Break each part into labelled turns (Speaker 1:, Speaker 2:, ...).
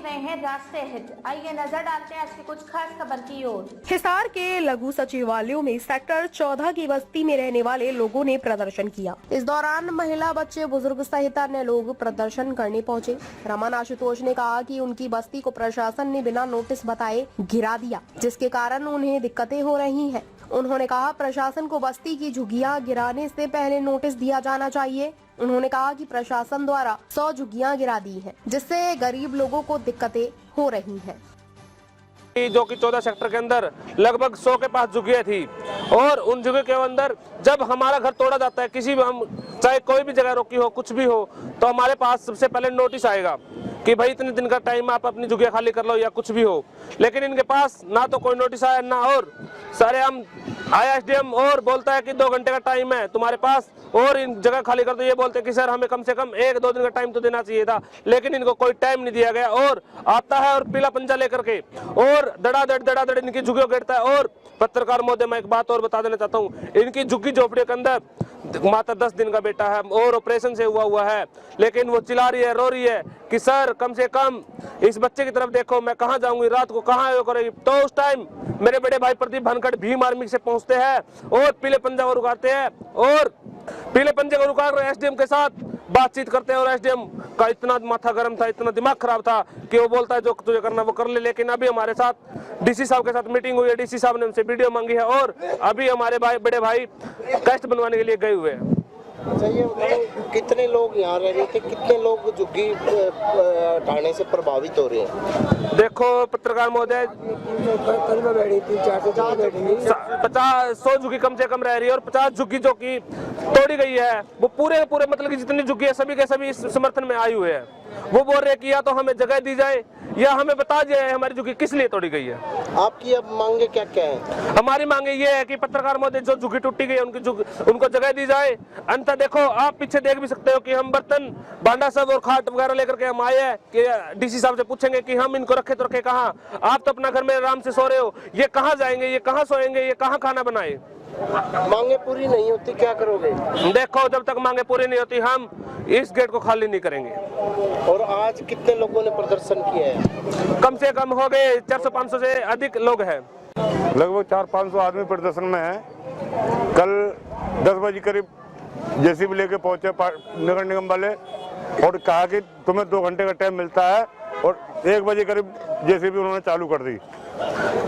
Speaker 1: रहे हैं रास्ते हिट। आइए नजर डालते हैं आज की कुछ खास खबर की ओर।
Speaker 2: हिसार के लघु सचिवालयों में सेक्टर 14 की बस्ती में रहने वाले लोगों ने प्रदर्शन किया। इस दौरान महिला, बच्चे, बुजुर्ग सहित अन्य लोग प्रदर्शन करने पहुंचे। रमन आशुतोष ने कहा कि उनकी बस्ती को प्रशासन ने बिना नोटिस बताए गिरा दिया, जिसके कारण उन्हें दिक्कतें हो रही हैं। उन्होंने कहा प्रशासन को बस्ती की झुग्गियां गिराने से पहले नोटिस दिया जाना चाहिए। उन्होंने कहा कि प्रशासन द्वारा 100 झुग्गियां गिरा दी हैं, जिससे गरीब लोगों को दिक्कतें हो रही हैं।
Speaker 3: जो कि 14 सेक्टर के अंदर लगभग 100 के पास झुग्गियां थी और उन झुग्गियों के अंदर जब हमारा घर तोड़ा जाता है, किसी भी हम चाहे कोई भी जगह रोकी हो, कुछ भी हो, तो हमारे पास सबसे पहले नोटिस आएगा कि भाई इतने दिन का टाइम आप अपनी झुग्गियां खाली कर लो या कुछ भी हो। लेकिन इनके पास ना तो कोई नोटिस आया ना, और सारे हम एसडीएम और बोलता है कि 2 घंटे का टाइम है तुम्हारे पास और इन जगह खाली कर दो। ये बोलते हैं कि सर हमें कम से कम 1-2 दिन का टाइम तो देना चाहिए था, लेकिन इनको कोई टाइम नहीं दिया गया। और आता है और पीला पंजा लेकर के और धड़ाधड़ इनकी झुग्गियों गिरता है। और पत्रकार महोदय, मैं एक बात और बता देना चाहता हूँ, इनकी झुग्गी झोपड़ियों के अंदर मात्र 10 दिन का बेटा है और ऑपरेशन से हुआ है, लेकिन वो चिल्ला रही है, रो रही है कि सर कम से कम इस बच्चे की तरफ देखो, मैं कहाँ जाऊंगी, रात को कहाँ करेगी। तो उस टाइम मेरे बड़े भाई प्रदीप भानखड़ भीम आर्मी से पहुंचते हैं और पीले पंजा को रुकाते हैं और पीले पंजे को रुका एसडीएम के साथ बातचीत करते हैं। और एसडीएम का इतना माथा गर्म था, इतना दिमाग खराब था कि वो बोलता है जो तुझे करना वो कर ले। लेकिन अभी हमारे साथ डीसी साहब के साथ मीटिंग हुई है, डीसी साहब ने हमसे वीडियो मांगी है और अभी हमारे बड़े भाई कैस्ट बनवाने के लिए गए हुए हैं।
Speaker 4: अच्छा, ये बताओ कितने लोग यहाँ रह रहे थे, कितने लोग झुग्गी ढाने से प्रभावित हो रहे हैं?
Speaker 3: देखो पत्रकार महोदय, 100 झुग्गी कम से कम रह रही है और 50 झुग्गी जो की तोड़ी गई है, वो पूरे मतलब कि जितनी झुग्गी है सभी के सभी इस समर्थन में आए हुए हैं। वो बोल रहे हैं कि या तो हमें जगह दी जाए या हमें बता दिया हमारी झुग्गी किस लिए तोड़ी गई है।
Speaker 4: आपकी अब मांगे क्या क्या है?
Speaker 3: हमारी मांगे ये है कि पत्रकार महोदय जो झुग्गी टूटी गई है उनको जगह दी जाए। अंत देखो, आप पीछे देख भी सकते हो कि हम बर्तन, भांडा सब और खाट वगैरह लेकर के हम आए हैं कि डीसी साहब से पूछेंगे कि हम इनको रखे तो रखे कहाँ। आप तो अपना घर में आराम से सो रहे हो, ये कहाँ जाएंगे, ये कहाँ सोएंगे, ये कहाँ खाना बनाए।
Speaker 4: मांगे पूरी नहीं होती क्या करोगे?
Speaker 3: देखो जब तक मांगे पूरी नहीं होती हम इस गेट को खाली नहीं करेंगे।
Speaker 4: और आज कितने लोगों ने प्रदर्शन किया है?
Speaker 3: कम से कम हो गए 400-500 से अधिक लोग हैं।
Speaker 5: लगभग 400-500 आदमी प्रदर्शन में है। कल 10 बजे करीब जेसीबी लेके पहुंचे नगर निगम वाले और कहा कि तुम्हें 2 घंटे का टाइम मिलता है और 1 बजे करीब जेसीबी उन्होंने चालू कर दी।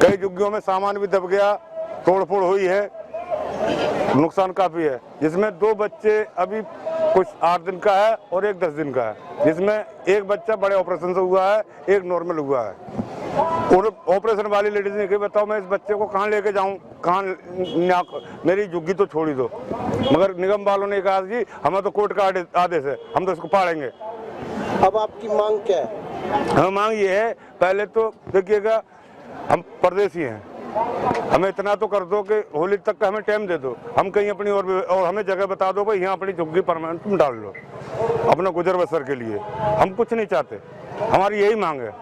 Speaker 5: कई झुग्गियों में सामान भी दब गया, तोड़फोड़ हुई है, नुकसान काफी है, जिसमें 2 बच्चे अभी कुछ 8 दिन का है और एक 10 दिन का है, जिसमें एक बच्चा बड़े ऑपरेशन से हुआ है, एक नॉर्मल हुआ है। और ऑपरेशन वाली लेडीज ने कहा बताओ मैं इस बच्चे को कहाँ लेके जाऊँ, कहाँ, मेरी झुग्गी तो छोड़ ही दो। मगर निगम वालों ने कहा जी हमें तो कोर्ट का आदेश है, हम तो इसको फाड़ेंगे।
Speaker 4: अब आपकी मांग क्या है?
Speaker 5: हमें मांग ये है, पहले तो देखिएगा हम परदेसी हैं, हमें इतना तो कर दो कि होली तक का हमें टाइम दे दो, हम कहीं अपनी और हमें जगह बता दो भाई यहाँ अपनी झुग्गी परमानेंट तुम डाल लो अपना गुजर बसर के लिए। हम कुछ नहीं चाहते, हमारी यही मांग है।